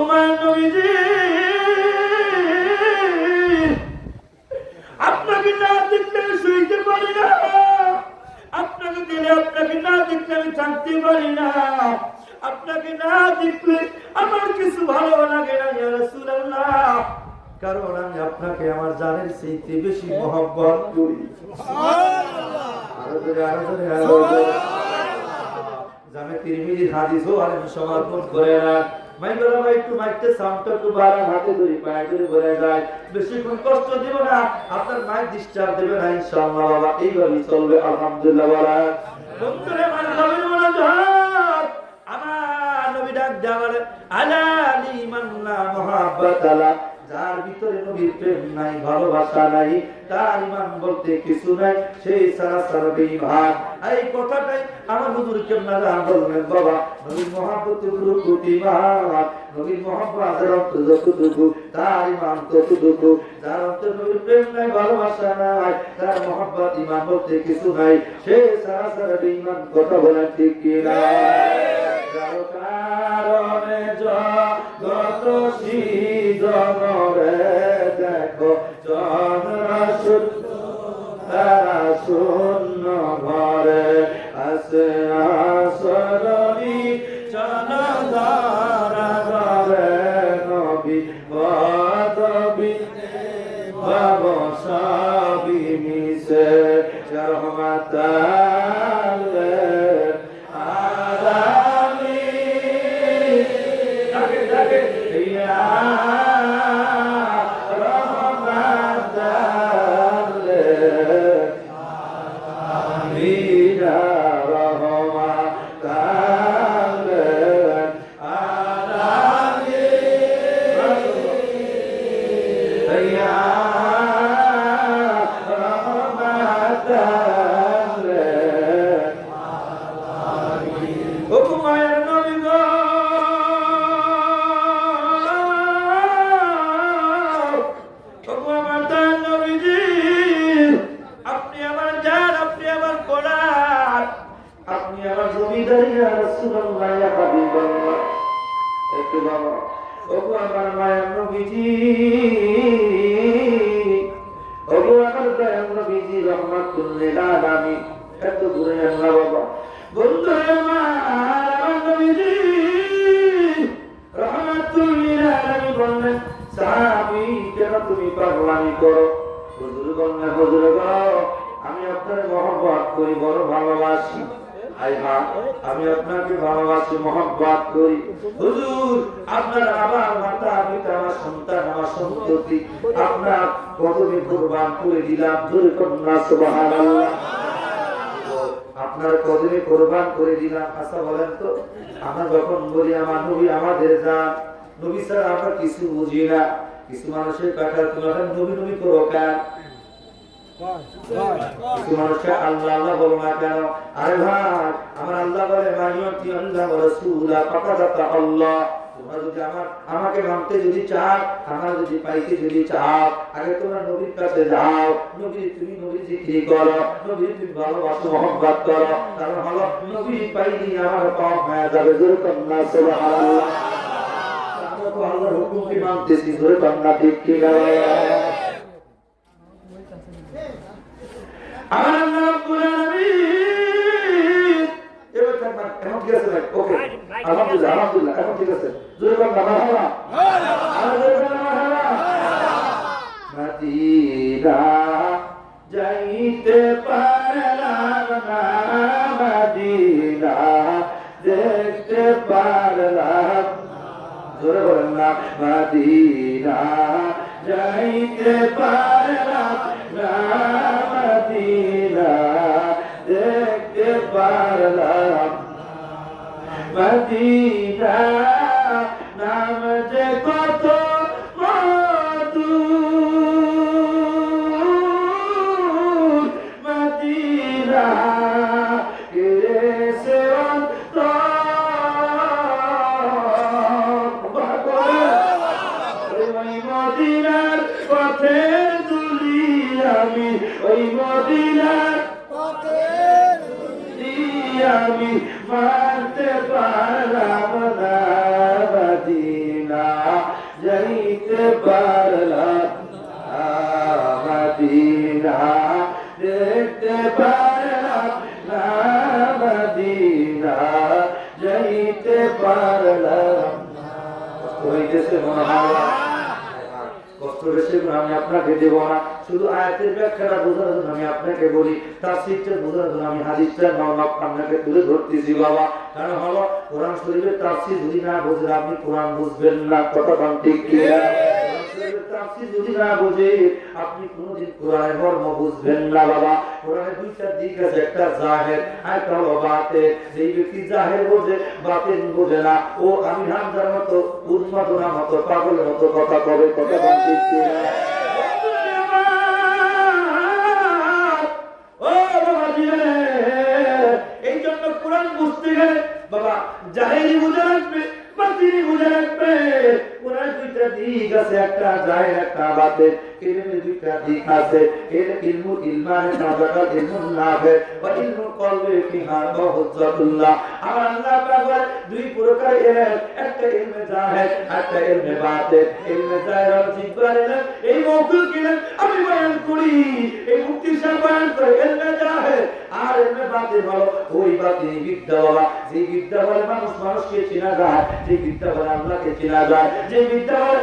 মায়ের নবীজি আপনাকে না দেখলে আমি শুইতে পারি না, আপনাকে দিলে আপনাকে না দেখলে আমি থাকতে পারি না, আপনাকে না দেখলে আমার কিছু ভালো লাগে না ইয়া রাসূলুল্লাহ, কারণ আমি আপনাকে আমার জানের চাইতে বেশি মহব্বত করি। জামে তিরমিজির হাদিসও আলেম সমাজ নোট করে রাখ। মাইকরা ভাই একটু মাইকতে সাউন্ডটা একটু বাড়ান, হাতে ধরে পায়ে ধরে বলে যায়, বেশিক্ষণ কষ্ট দেব না, আপনার মাইক ডিস্টার্ব দেবে না ইনশাআল্লাহ বাবা, এইভাবেই চলবে আলহামদুলিল্লাহ বলা। বন্ধুরে মানে নবীর মুনাজাত, আমার নবী ডাক দেওয়ার আলা লিমান লা মুহাব্বাত আলা, যার ভিতরে নবীর প্রেম নাই, ভালোবাসা নাই, তার ঈমান বলতে কিছু নাই, সেই সারা বেঈমান। এই কথাটাই আমার হুজুর কেবলা বললেন, বাবা নবীর মহব্বত কোটি মান, নবীর মহব্বতের অর্থ যতটুকু তার ঈমান ততটুকু, যার অন্তরে নবীর প্রেম নাই, ভালোবাসা নাই, তার মহব্বত ঈমান বলতে কিছু নাই, সেই সারা বেঈমান। কথা বলেন ঠিক কি না? যার কারণে জগত সৃজনরে দেখো চন্দ্র তারা শূন্য ঘরে আছে আসরণী চল ধরা ঘরে নবী পদবী ভাব সবই মিশে রহমাতালে আলামি ডাকে ডাকে ইয়া আমি আপনার মহব্বত করি, বড় ভালোবাসি। আমি আপনাকে ভালোবাসি, মহব্বত করি। হুজুর আপনার আমার মাতা পিতা, আমার সন্তান, আমার সন্ততি আপনার কদমে কুরবান করে দিলাম। জোরে কন্যা সুবহানাল্লাহ। আপনার কদমে কুরবান করে দিলাম। আচ্ছা বলেন তো, আমরা যখন বলি আমার নবী আমাদের জান, নবী ছাড়া আমরা কিছু বুঝি না। কিছু মানুষের কথা তোমরা নবী নবী করো কেন? কিছু মানুষকে আল্লাহ আল্লাহ বলো না কেন? আরে ভাই, আমার আল্লাহ বলে মাইয়তি আল্লাহ ওয়া রাসূলা ফাকাদাত আল্লাহ। তোমরা যদি আমাকে মানতে যদি চাও, আমার যদি পাইতে যদি চাও, আগে তোমরা নবীর কাছে যাও, তুমি নবী জিকির করো, নবী তুমি ভালোবাসো, মহব্বত করো, তাহলে হলো নবী পাইনি আমার পাওয়া হয়ে যাবে। জোরে কন্যা সুবহানাল্লাহ। আমরা তো আল্লাহর হুকুমকে মানতেছি। জোরে কন্যা ঠিক কি না? আল্লাহ রাব্বুল আলামিন এবার থাকবেন। এখন ঠিক আছে ভাই? ওকে, আলহামদুলিল্লাহ আলহামদুলিল্লাহ, এখন ঠিক আছে। জোরে বলুন মারহাবা। মদিনা যাইতে পারলাম না, মদিনা দেখতে পারলাম। জোরে বলেন না। মদিনা যাইতে পারলাম না, মদিনা দেখতে পারলাম। মদিনা নাম যে কত মধুর, মদিনা কেসে ওই মদিনার পথের দুলি আমি, ওই মদিনার পথের দুলি আমি মানতে পারলাম না। মদিনা মদিনা যাইতে পারলাম না মদিনা দেখতে পারলাম না মদিনা যাইতে পারলাম না। হইতেছে মনে হয় কষ্ট বেশি আমি আপনাকে দেব না, শুধু আয়াতের ব্যাখ্যাটা বোঝার জন্য আমি আপনাকে বলি, তাফসীরটা বোঝার জন্য আমি হাদিসটা আপনাকে তুলে ধরতেছি বাবা। কারণ হলো কোরআন শরীফের তাফসীর যদি না বুঝলে আপনি কোরআন বুঝবেন না, কথা বলেন ঠিক কিনা? তাফসীর যদি না বুঝে আপনি কোনোদিন কোরআনের মর্ম বুঝবেন না বাবা। কোরআনের দুইটা দিক আছে, একটা জাহের আর একটা হলো বাতিন। যেই ব্যক্তি জাহের বোঝে বাতিন বোঝে না, ও আমি হামজার মতো উন্মাদনার মতো পাগলের মতো কথা কবে, কথা বলেন ঠিক কিনা? ও বাবা জিরে, এই জন্য কোরআন বুঝতে গেলে বাবা জাহেরি বুঝে রাখবে, বাতিনি বুঝে রাখবে। কোরআন দুইটা দিক আছে, একটা জাহের একটা বাতিন। ইলমের দুইটা দিক আছে, ইলমুল ইলমানে নাযাকা ইলমুন নাফে ওয়া ইলমুল কলবি ফিহা হুজ্জাতুল্লাহ। আমার আল্লাহ পাক দুই প্রকার ইলম, একটা ইলমে জাহের, একটা ইলমে বাতিন। ইলমে জাহের হলো জিব্বার ইলম, এই মৌখিক ইলম আমি বয়ান করি, এই মুফতি সাহেব বয়ান করে ইলমে জাহের। আর ইলমে বাতিন হলো ওই বাতিনি বিদ্যা বাবা, যে বিদ্যা বলে মানুষকে চেনা যায়, যে বিদ্যা বলে আল্লাহকে চেনা যায়, যে বিদ্যা বলে